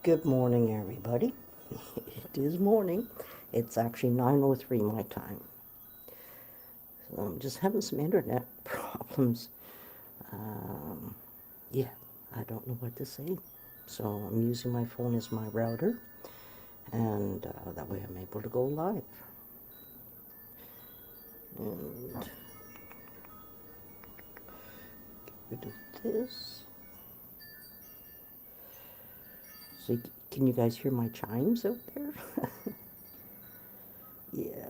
Good morning, everybody. It is morning. It's actually 9:03 my time. So I'm just having some internet problems. Um, yeah, I don't know what to say. So I'm using my phone as my router, and that way I'm able to go live. And get rid of this. So can you guys hear my chimes out there? Yeah.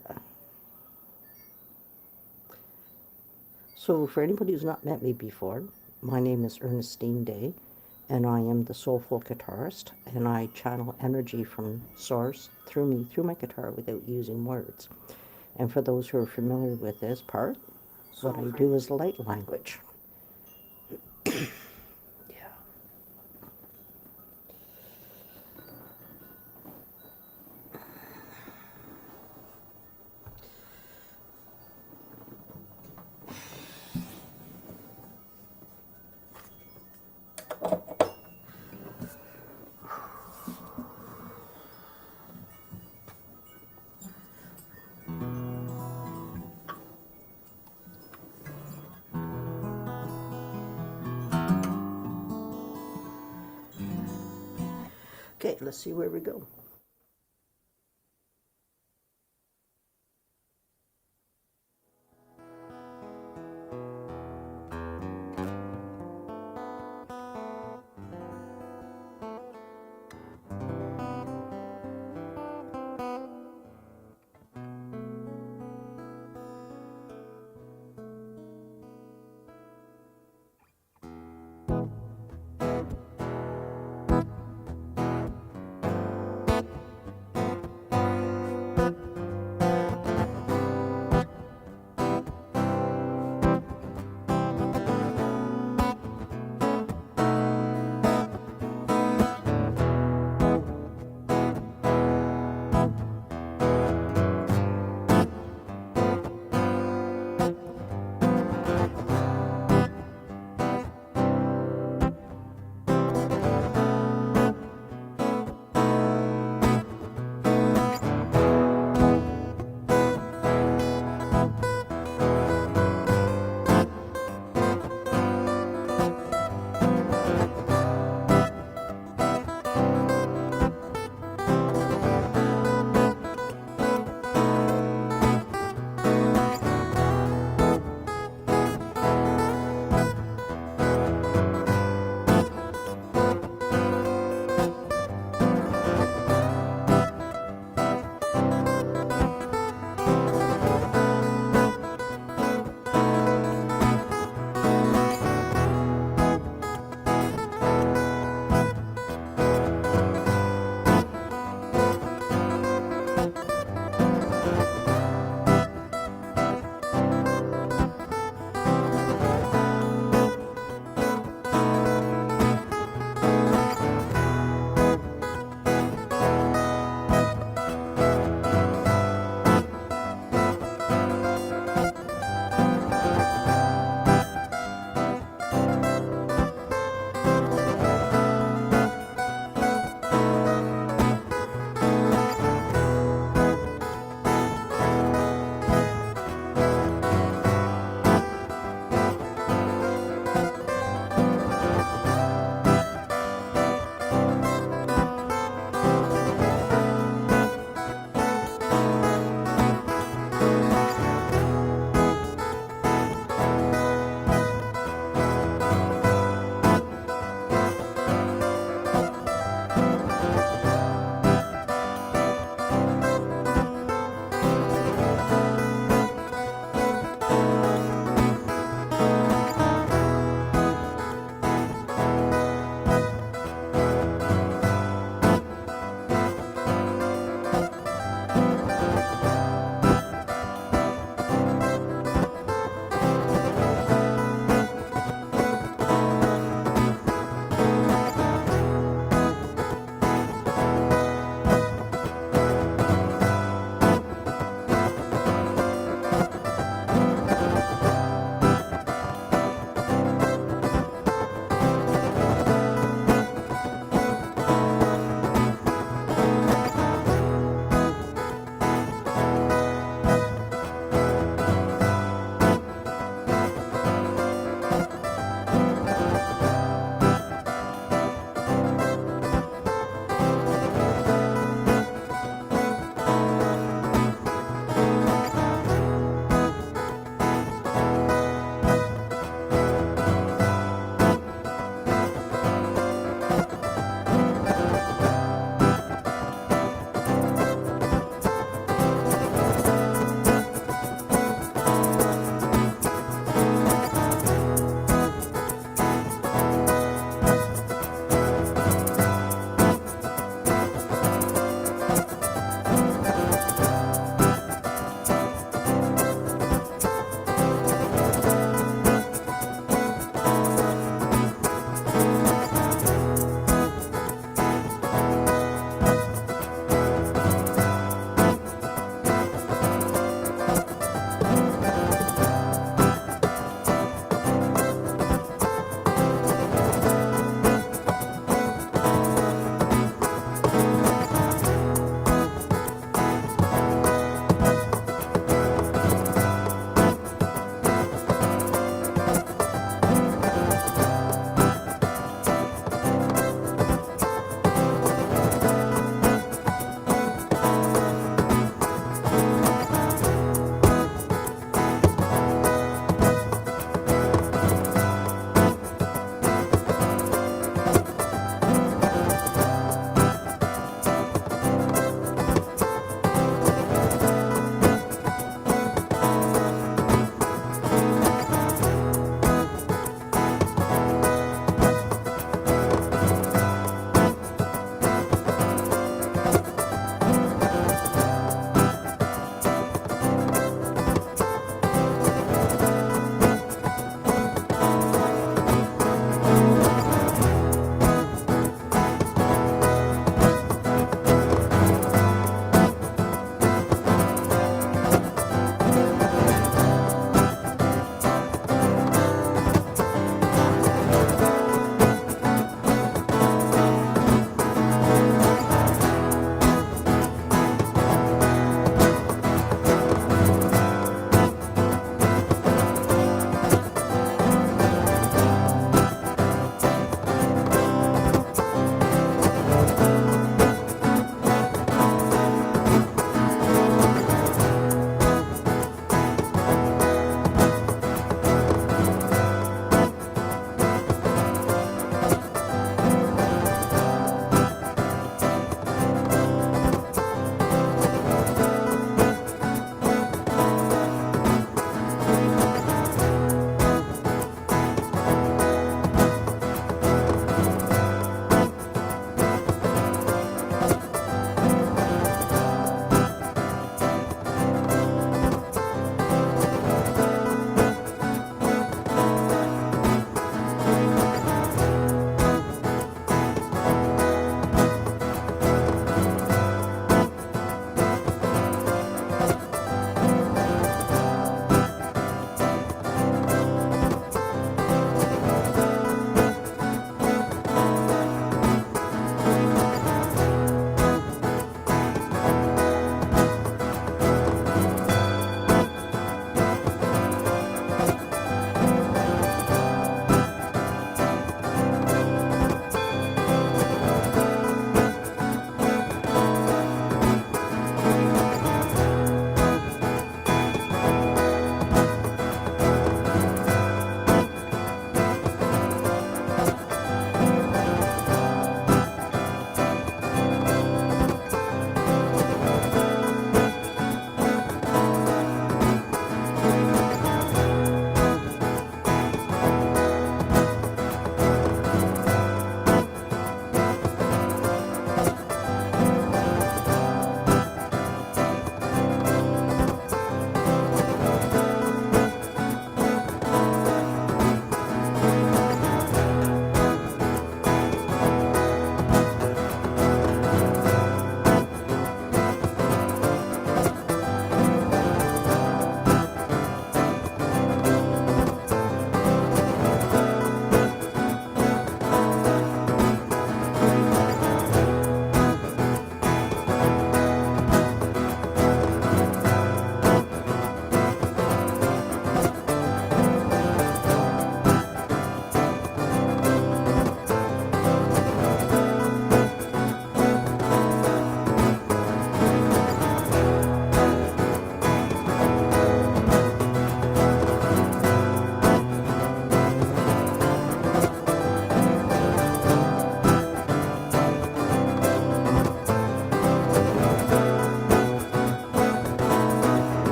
So, for anybody who's not met me before, my name is Ernestine Day, and I am the Soulful Guitarist, and I channel energy from Source through me, through my guitar, without using words. And for those who are familiar with this part, what I do is light language. Yeah. Okay, let's see where we go.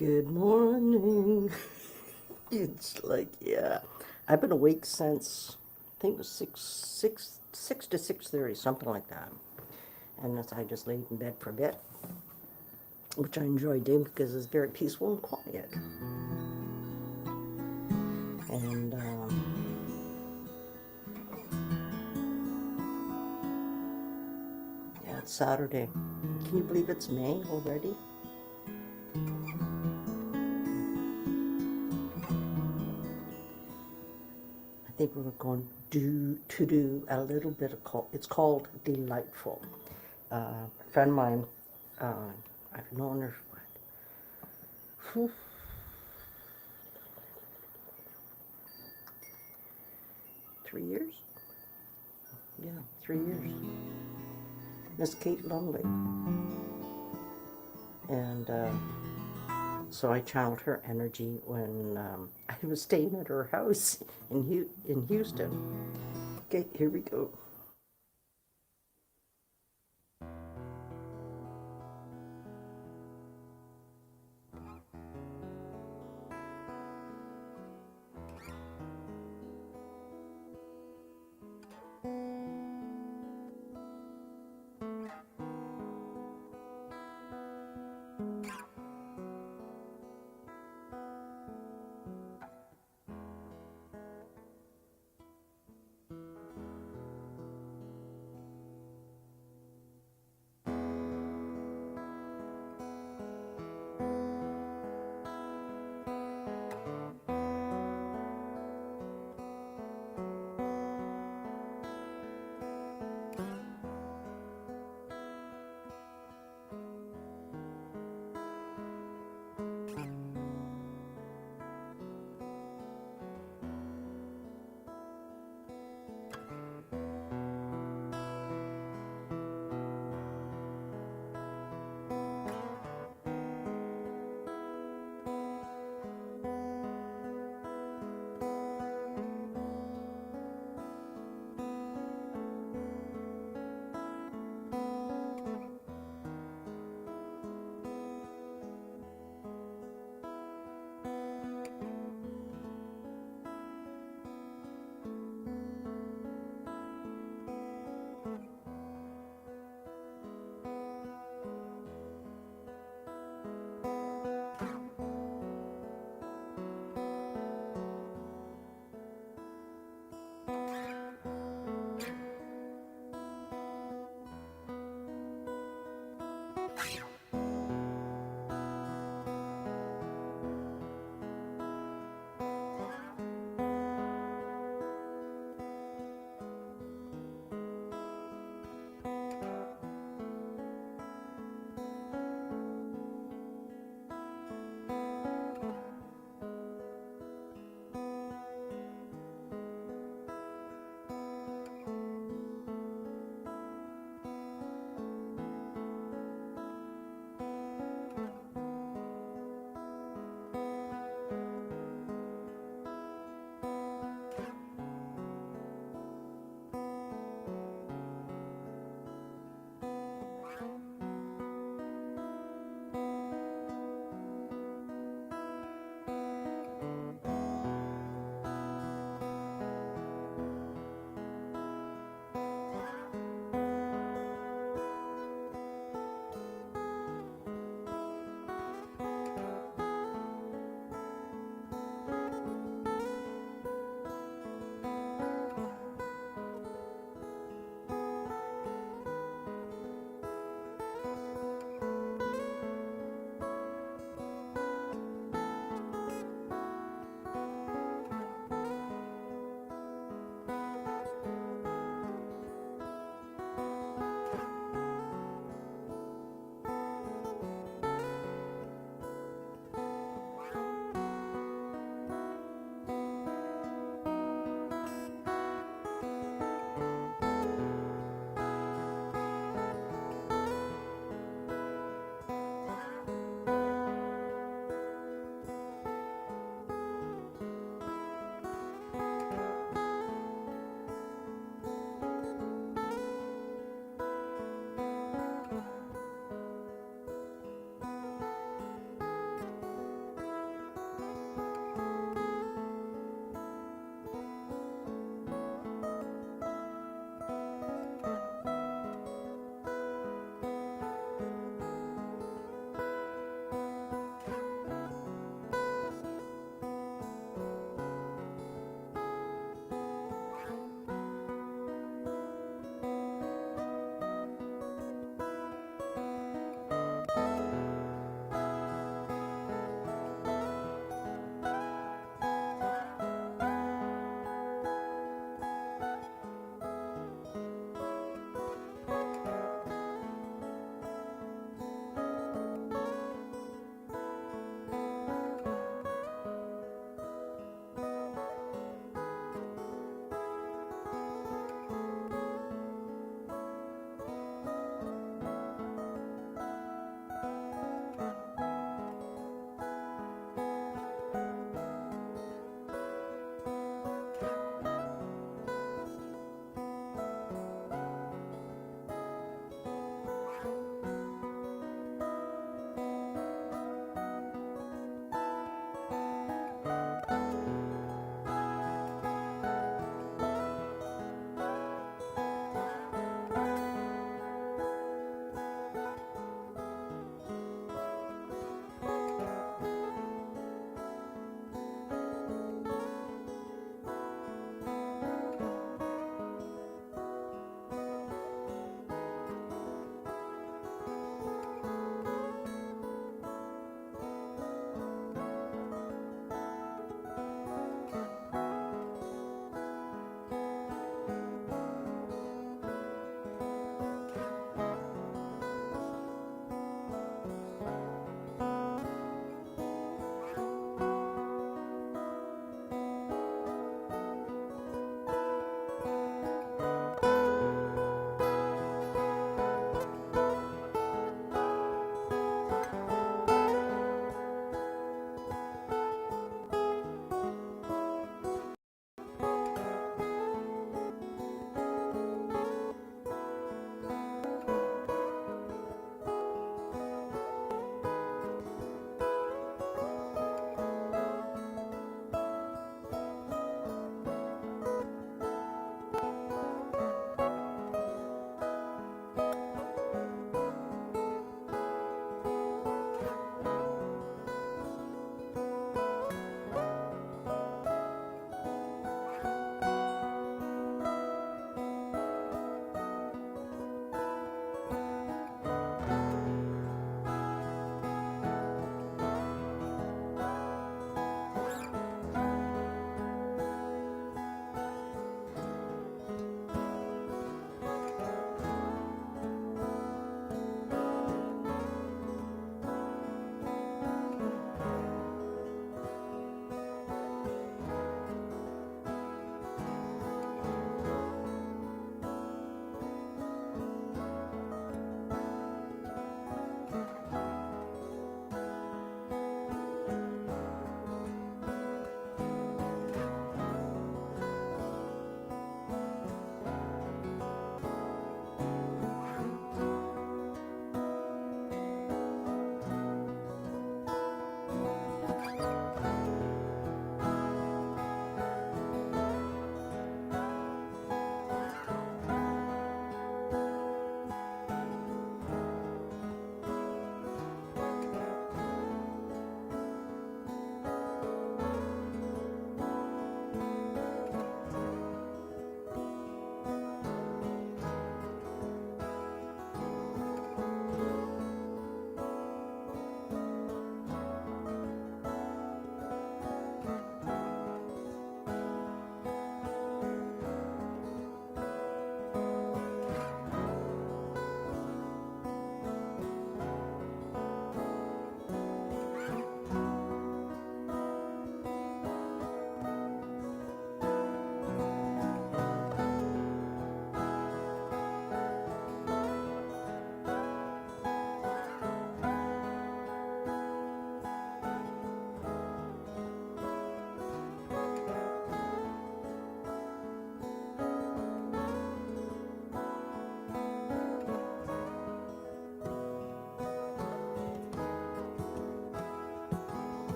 Good morning. It's like, yeah. I've been awake since, I think it was 6 to 6:30, something like that. And as I just laid in bed for a bit, which I enjoy doing because it's very peaceful and quiet. And yeah, it's Saturday. Can you believe it's May already? I think we're going to do a little bit of it's called Delightful. A friend of mine, I've known her for 3 years. Yeah, 3 years. Miss Kate Lumley. And so I channeled her energy when I was staying at her house in Houston. Okay, here we go.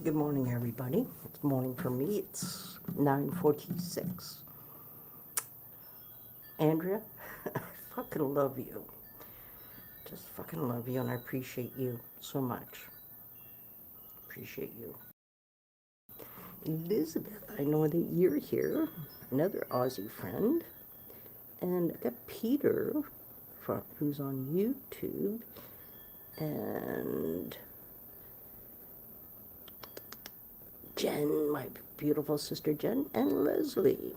Good morning, everybody. It's morning for me. It's 9:46. Andrea, I fucking love you. Just fucking love you, and I appreciate you so much. Appreciate you. Elizabeth, I know that you're here. Another Aussie friend. And I got Peter, who's on YouTube. And Jen, my beautiful sister Jen, and Leslie.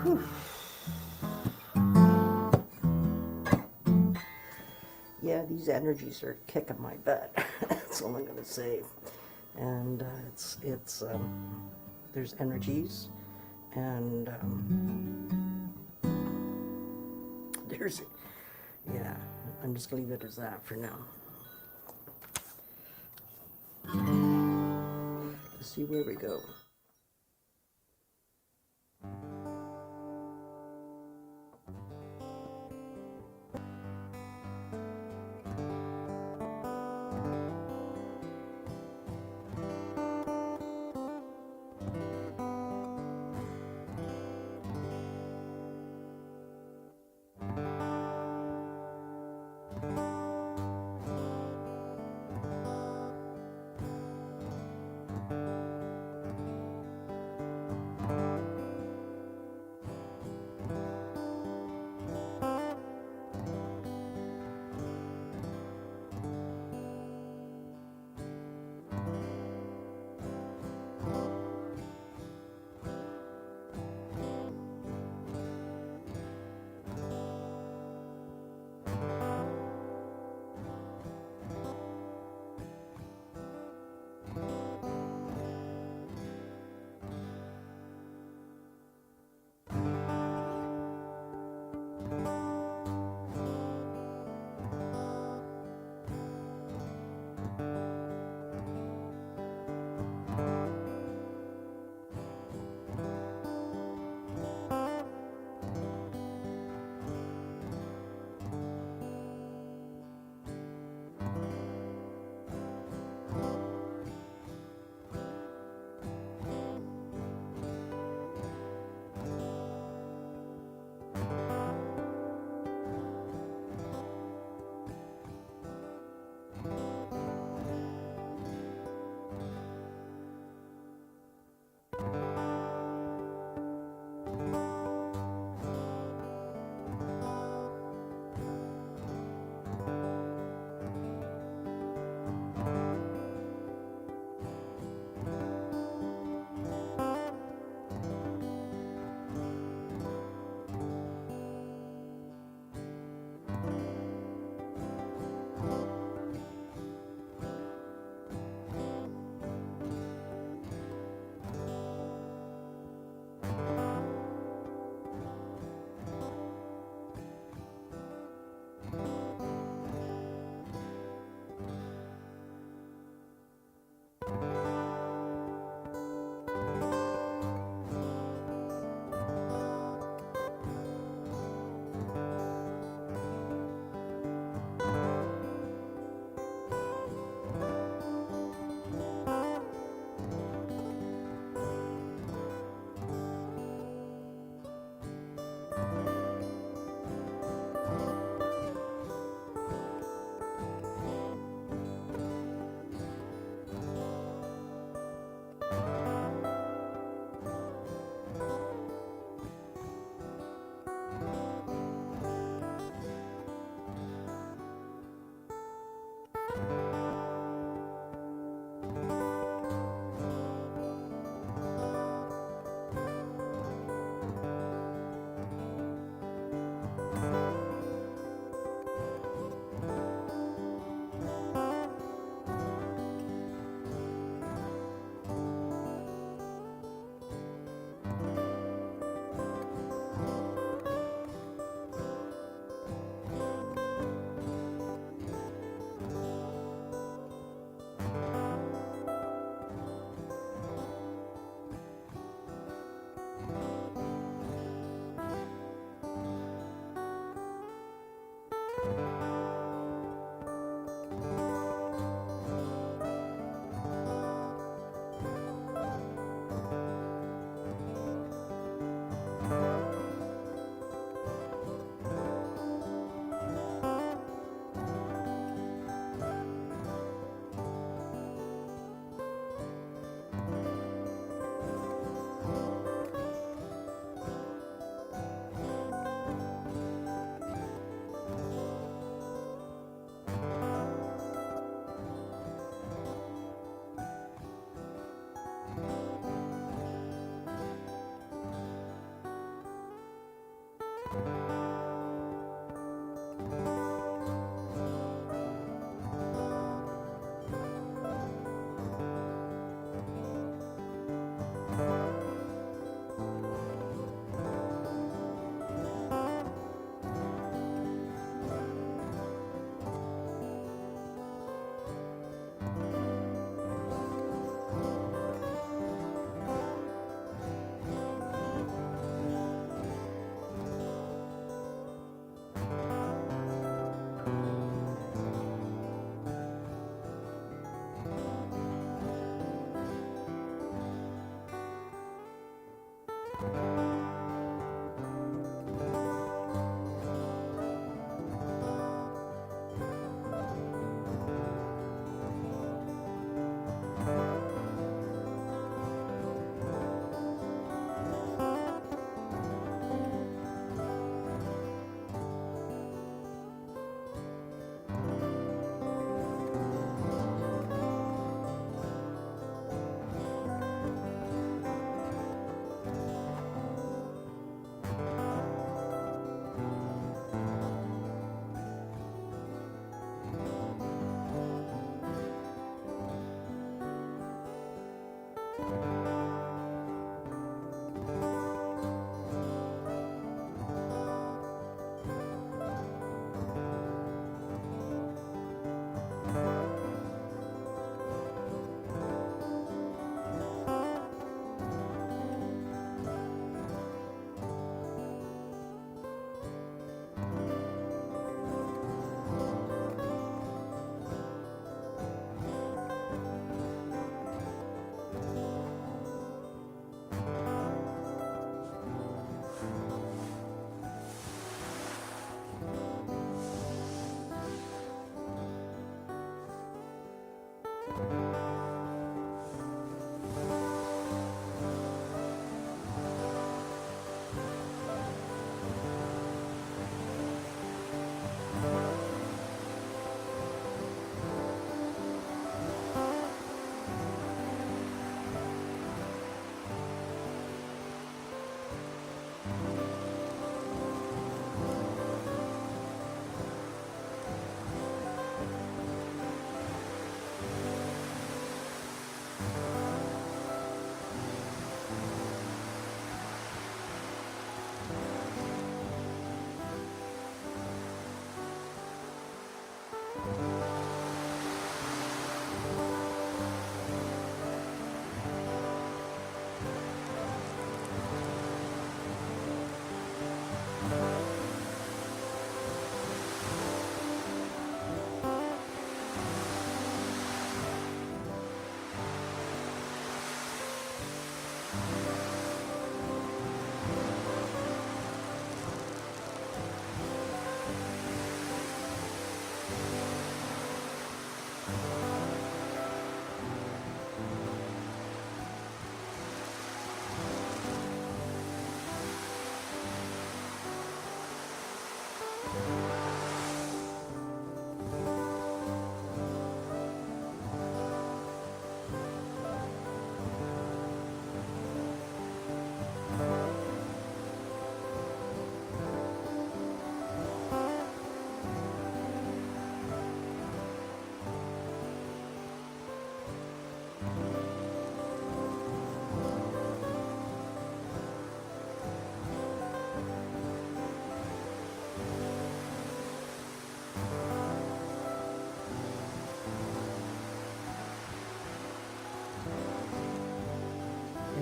Whew. Yeah, these energies are kicking my butt. That's all I'm gonna say. And there's energies, and there's, yeah. I'm just gonna leave it as that for now. Let's see where we go.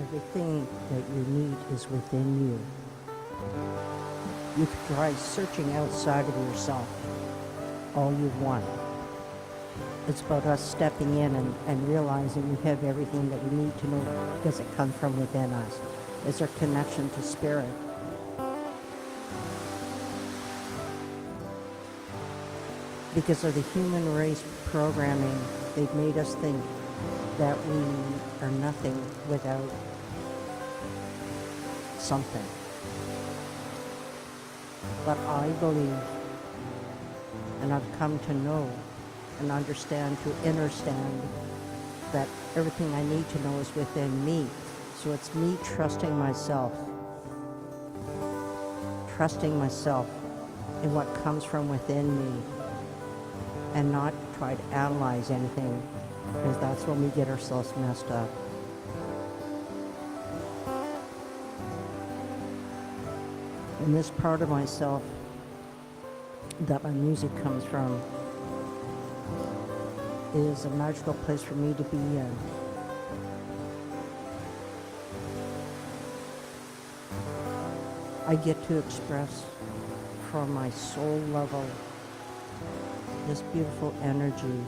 Everything that you need is within you. You can try searching outside of yourself all you want. It's about us stepping in and realizing we have everything that we need to know because it comes from within us. It's our connection to spirit. Because of the human race programming, they've made us think that we are nothing without something. But I believe, and I've come to know and understand, to understand that everything I need to know is within me. So it's me trusting myself in what comes from within me, and not try to analyze anything, because that's when we get ourselves messed up. And this part of myself that my music comes from is a magical place for me to be in. I get to express from my soul level this beautiful energy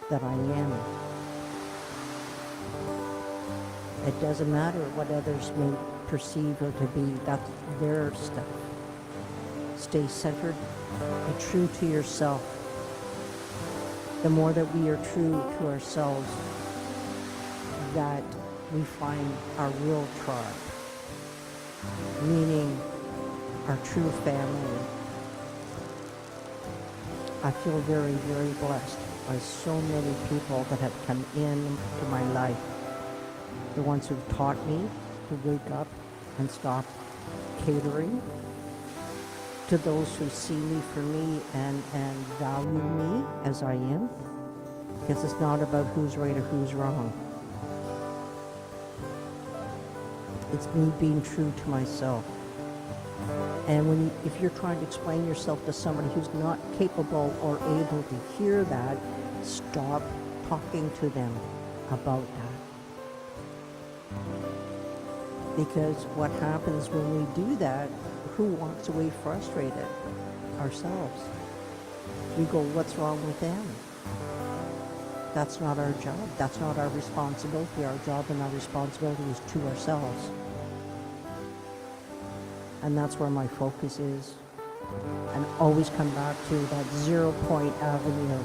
that I am. It doesn't matter what others may perceive or to be, that's their stuff. Stay centered and true to yourself. The more that we are true to ourselves, that we find our real tribe, meaning our true family. I feel very, very blessed by so many people that have come into my life. The ones who've taught me to wake up and stop catering, to those who see me for me and value me as I am, because it's not about who's right or who's wrong. It's me being true to myself. And if you're trying to explain yourself to somebody who's not capable or able to hear that, stop talking to them about that. Because what happens when we do that, who walks away frustrated? Ourselves. We go, what's wrong with them? That's not our job. That's not our responsibility. Our job and our responsibility is to ourselves. And that's where my focus is. And always come back to that 0 point avenue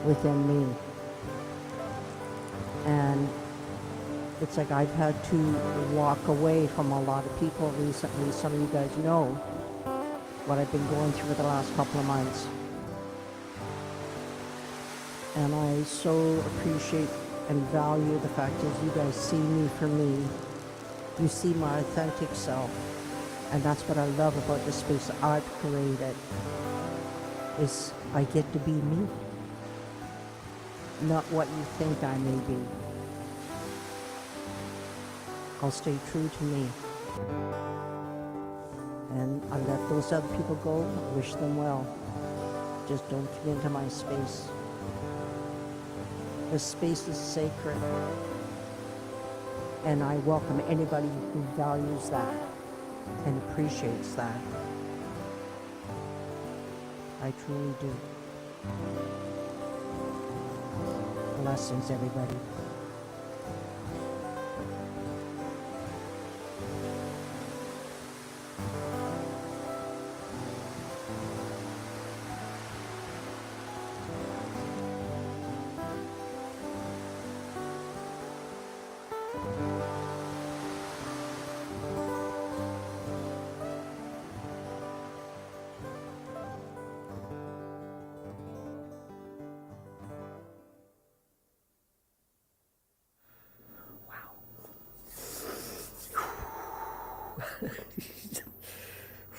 within me. And it's like I've had to walk away from a lot of people recently. Some of you guys know what I've been going through the last couple of months. And I so appreciate and value the fact that you guys see me for me. You see my authentic self. And that's what I love about the space that I've created, is I get to be me. Not what you think I may be. I'll stay true to me. And I let those other people go, wish them well. Just don't come into my space. This space is sacred. And I welcome anybody who values that and appreciates that. I truly do. Blessings, everybody.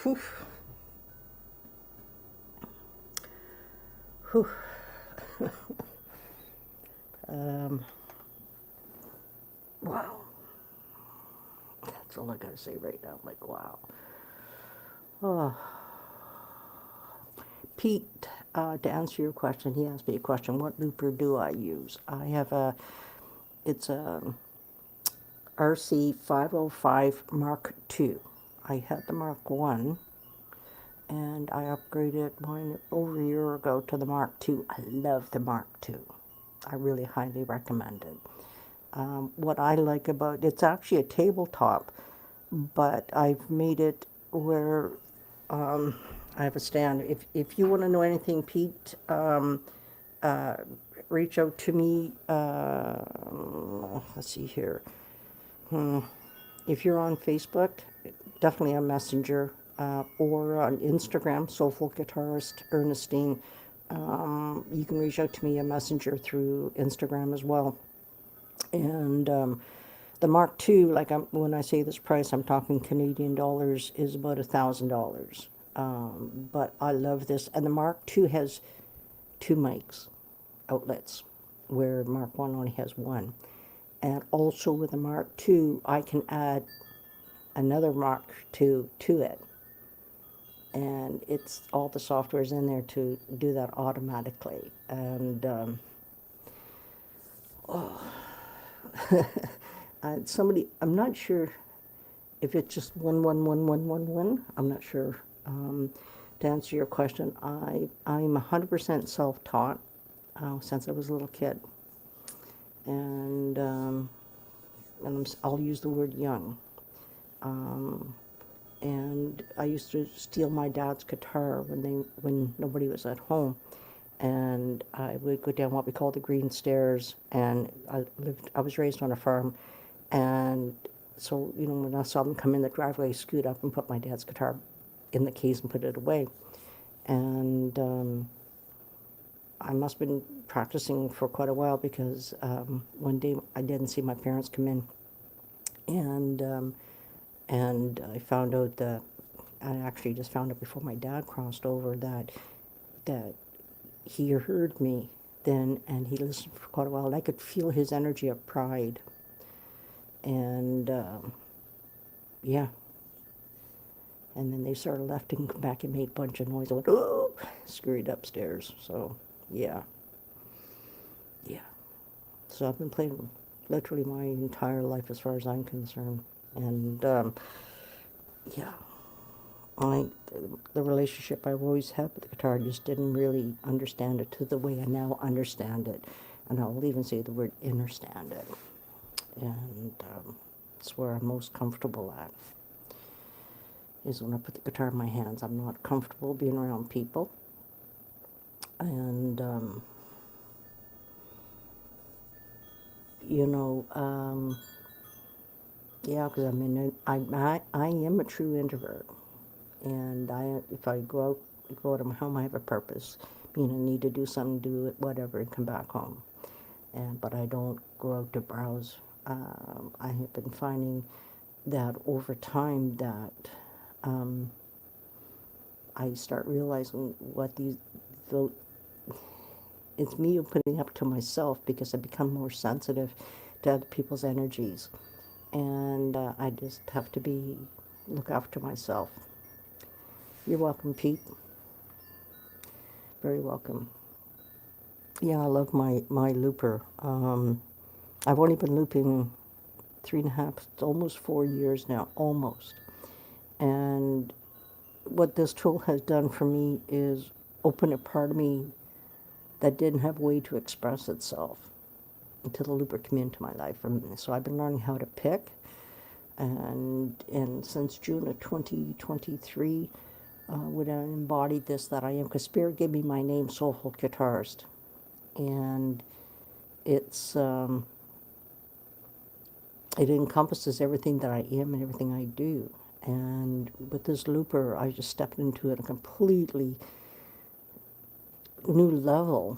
Whew. Whew. Wow. That's all I gotta say right now. I'm like, wow. Oh. Pete, to answer your question, he asked me a question. What looper do I use? I have it's a RC 505 Mark II. I had the Mark 1, and I upgraded mine over a year ago to the Mark II. I love the Mark II. I really highly recommend it. What I like about it's actually a tabletop, but I've made it where I have a stand. If you want to know anything, Pete, reach out to me. Let's see here. If you're on Facebook, definitely a messenger, or on Instagram, Soulful Guitarist Ernestine. You can reach out to me a messenger through Instagram as well. And the Mark II, like when I say this price, I'm talking Canadian dollars, is about $1,000. But I love this. And the Mark II has 2 mics outlets, where Mark 1 only has 1. And also with the Mark II, I can add another Mark II to it. And it's all the software's in there to do that automatically. And somebody, I'm not sure if it's just 11111. I'm not sure. To answer your question, I'm 100% self-taught since I was a little kid, and I'll use the word young. And I used to steal my dad's guitar when nobody was at home, and I would go down what we call the green stairs. And I was raised on a farm, and so when I saw them come in the driveway, I scoot up and put my dad's guitar in the case and put it away. And I must have been practicing for quite a while, because one day I didn't see my parents come in, and I found out that I actually just found out before my dad crossed over that he heard me then, and he listened for quite a while, and I could feel his energy of pride. And yeah. And then they sort of left and come back and made a bunch of noise. I went, oh, scurried upstairs. So, yeah. Yeah. So I've been playing literally my entire life as far as I'm concerned. And, yeah. The relationship I've always had with the guitar, I just didn't really understand it to the way I now understand it. And I'll even say the word understand it. And it's where I'm most comfortable at, is when I put the guitar in my hands. I'm not comfortable being around people. And, you know, yeah, because I am a true introvert. And if I go out of my home, I have a purpose. Meaning I need to do something, do it, whatever, and come back home. But I don't go out to browse. I have been finding that over time that I start realizing what the it's me opening up to myself, because I become more sensitive to other people's energies, and I just have to look after myself. You're welcome, Pete. Very welcome. Yeah, I love my looper. I've only been looping 3.5, almost 4 years now, almost. And what this tool has done for me is open a part of me that didn't have a way to express itself until the looper came into my life. And so I've been learning how to pick. And since June of 2023, when I embodied this, that I am, because Spirit gave me my name, Soulful Guitarist. And it's it encompasses everything that I am and everything I do. And with this looper, I just stepped into it a completely new level.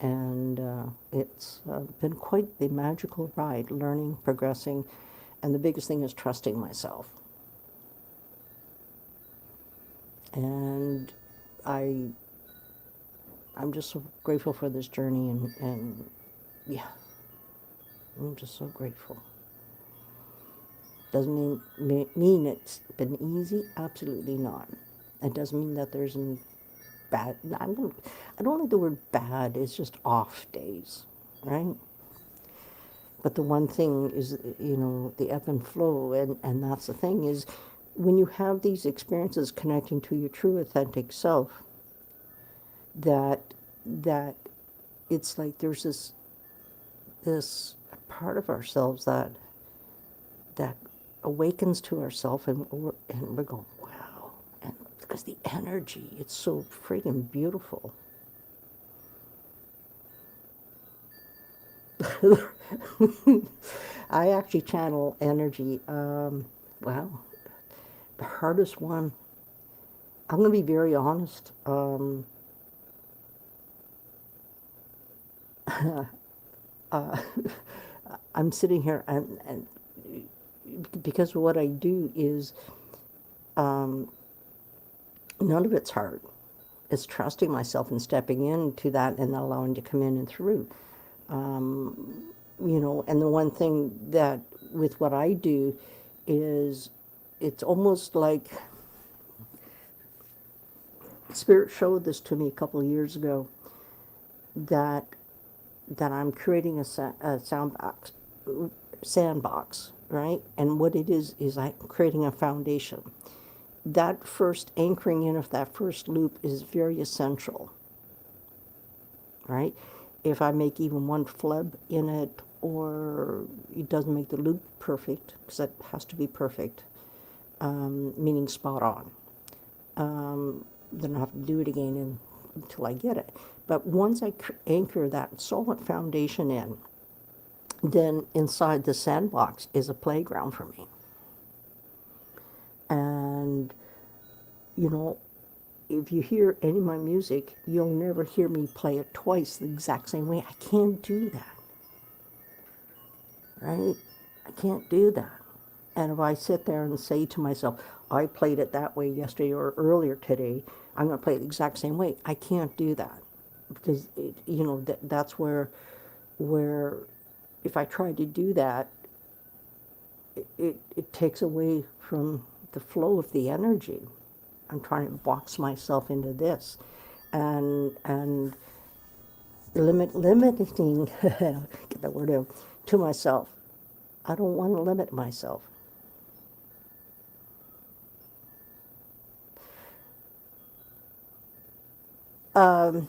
And it's been quite the magical ride, learning, progressing, and the biggest thing is trusting myself. And I'm just so grateful for this journey, and yeah, I'm just so grateful. Doesn't mean it's been easy, absolutely not. It doesn't mean that there's bad, I don't like the word bad, it's just off days, right? But the one thing is, you know, the ebb and flow, and that's the thing, is when you have these experiences connecting to your true authentic self, that it's like there's this part of ourselves that awakens to ourselves, and we're going, wow, and because the energy, it's so friggin' beautiful. I actually channel energy. Wow, the hardest one. I'm going to be very honest. I'm sitting here, and because of what I do is, none of it's hard. It's trusting myself and stepping into that and allowing to come in and through. You know, and the one thing that with what I do is, it's almost like Spirit showed this to me a couple of years ago, that I'm creating a sandbox, right? And what it is I'm creating a foundation. That first anchoring in of that first loop is very essential, right? If I make even one fleb in it, or it doesn't make the loop perfect, because it has to be perfect, meaning spot on, then I have to do it again until I get it. But once I anchor that solid foundation in, then inside the sandbox is a playground for me. And, you know, if you hear any of my music, you'll never hear me play it twice the exact same way. I can't do that, right? I can't do that. And if I sit there and say to myself, I played it that way yesterday or earlier today, I'm going to play it the exact same way. I can't do that because that's where if I try to do that, it takes away from the flow of the energy. I'm trying to box myself into this, and limiting get that word out to myself. I don't want to limit myself. The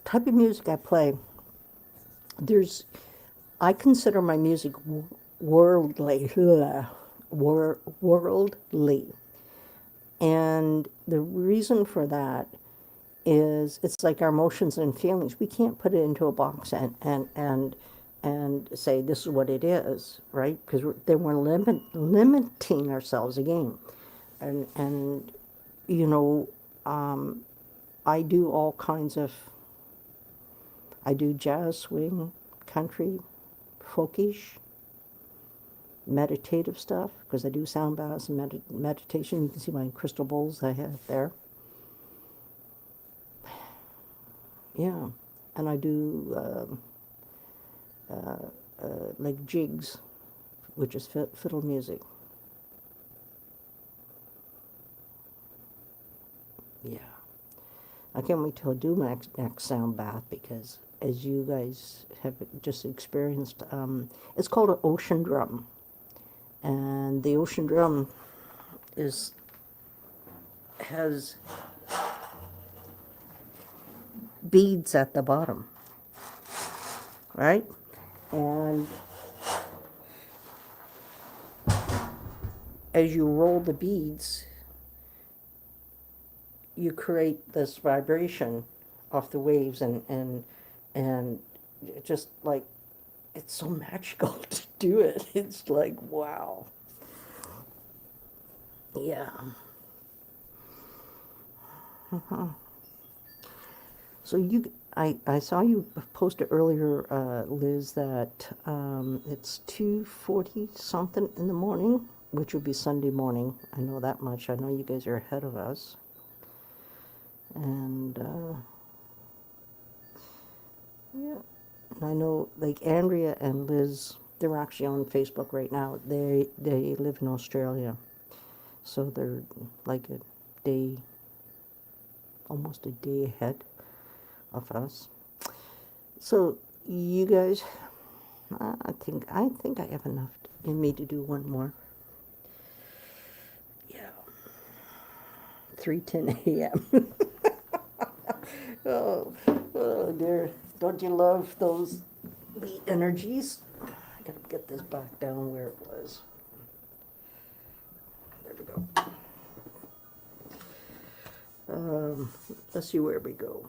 type of music I play, there's I consider my music worldly, worldly, and the reason for that is it's like our emotions and feelings. We can't put it into a box and say this is what it is, right? Because then we're limiting ourselves again, and you know, I do all kinds of. I do jazz, swing, country, folkish, meditative stuff because I do sound baths and meditation. You can see my crystal bowls I have there. Yeah, and I do like jigs, which is fiddle music. Yeah, I can't wait till I do my next sound bath because, as you guys have just experienced, it's called an ocean drum, and the ocean drum is has beads at the bottom, right? And as you roll the beads, you create this vibration off the waves, and just like it's so magical to do it. It's like wow. Yeah. So I saw you posted earlier, Liz, that it's 2:40 something in the morning, which would be Sunday morning. I know that much. I know you guys are ahead of us. And yeah, and I know like Andrea and Liz, they're actually on Facebook right now. They live in Australia, so they're like a day, almost a day ahead of us. So you guys, I think I have enough in me to do one more. Yeah, 3:10 a.m. Oh, oh dear! Don't you love those beat energies? I gotta get this back down where it was. There we go. Let's see where we go.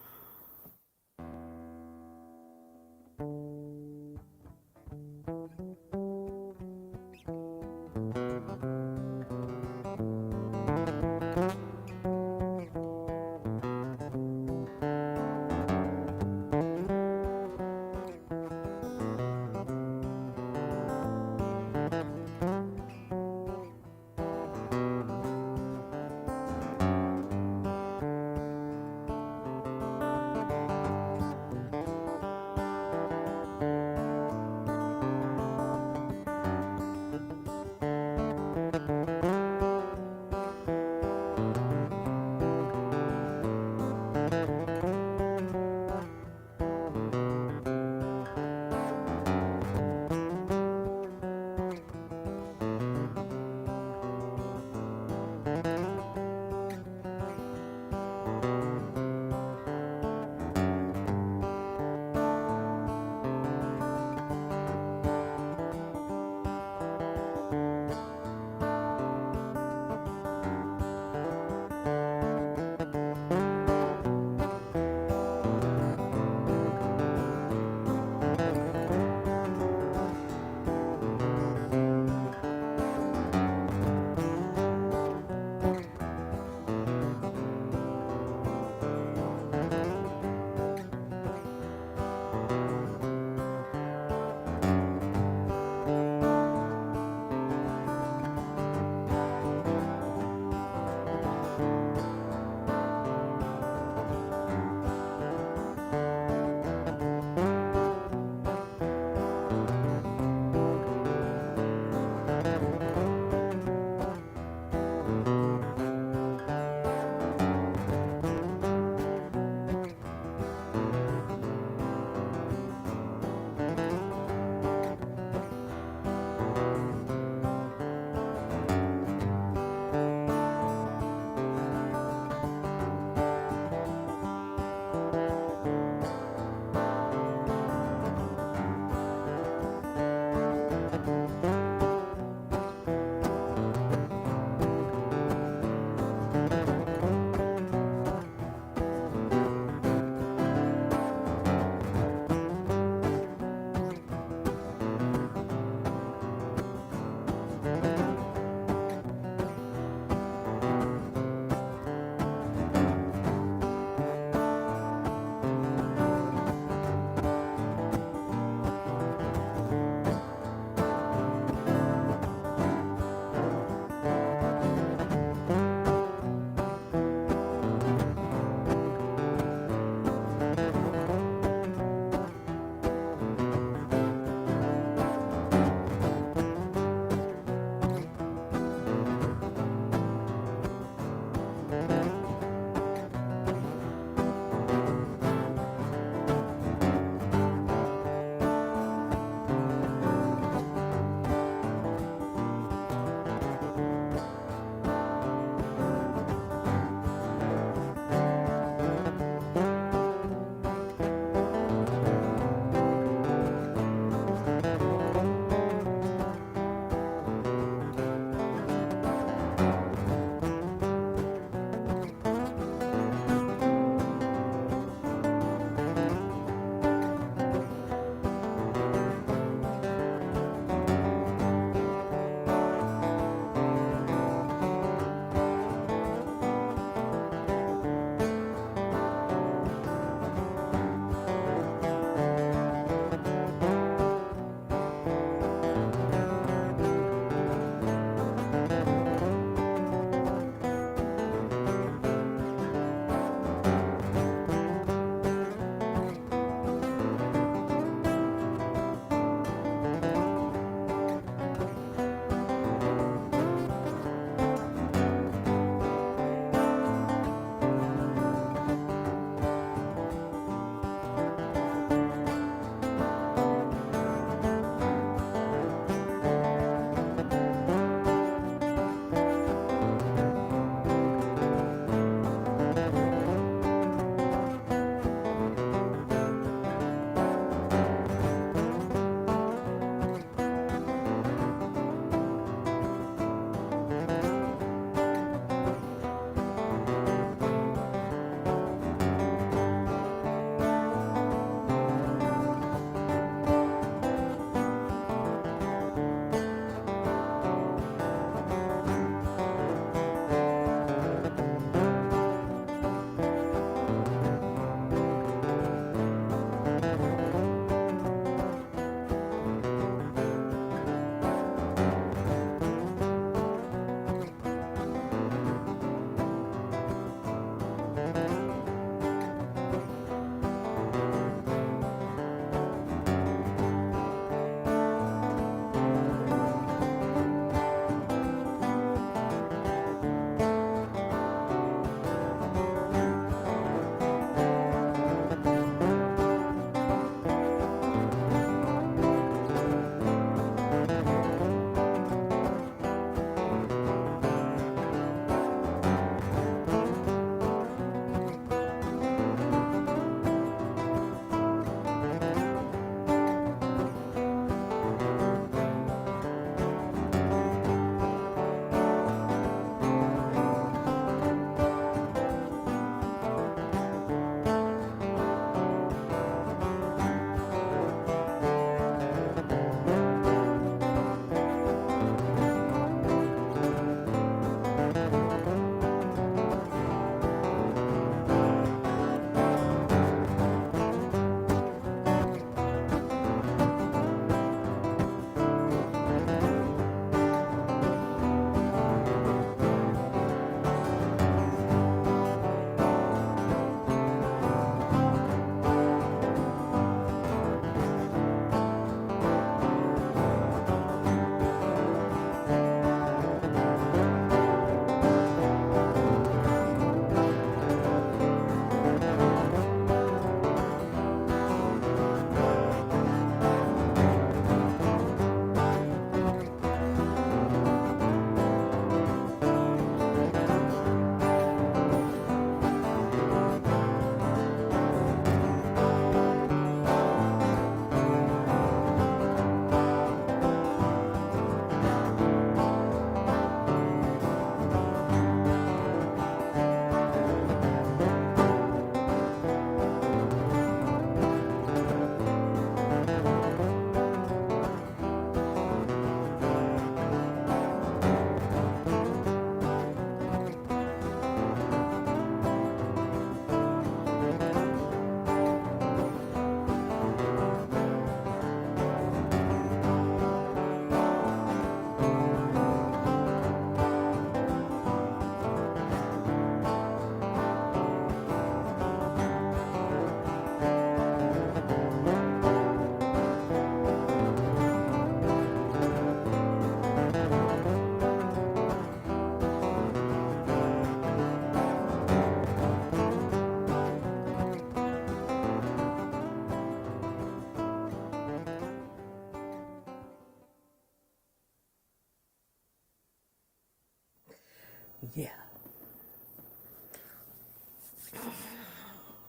Yeah.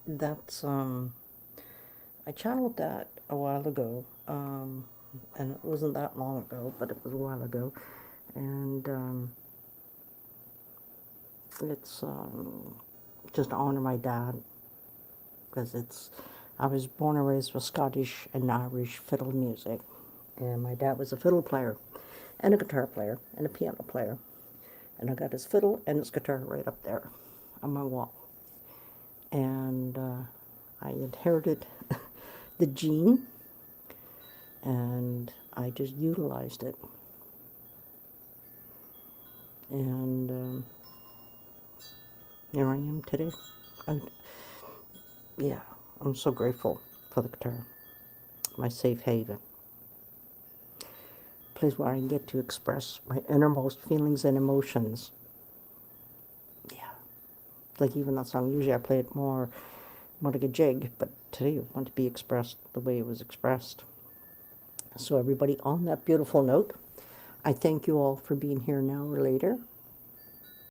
That's, I channeled that a while ago, and it wasn't that long ago, but it was a while ago, and it's just to honor my dad, because I was born and raised with Scottish and Irish fiddle music, and my dad was a fiddle player, and a guitar player, and a piano player, and I got his fiddle and his guitar right up there on my wall, and I inherited the gene, and I just utilized it. And here I am today. I, yeah, I'm so grateful for the guitar, my safe haven. Place where I can get to express my innermost feelings and emotions. Yeah, like even that song, usually I play it more like a jig, but today I want to be expressed the way it was expressed. So everybody, on that beautiful note, I thank you all for being here an hour later.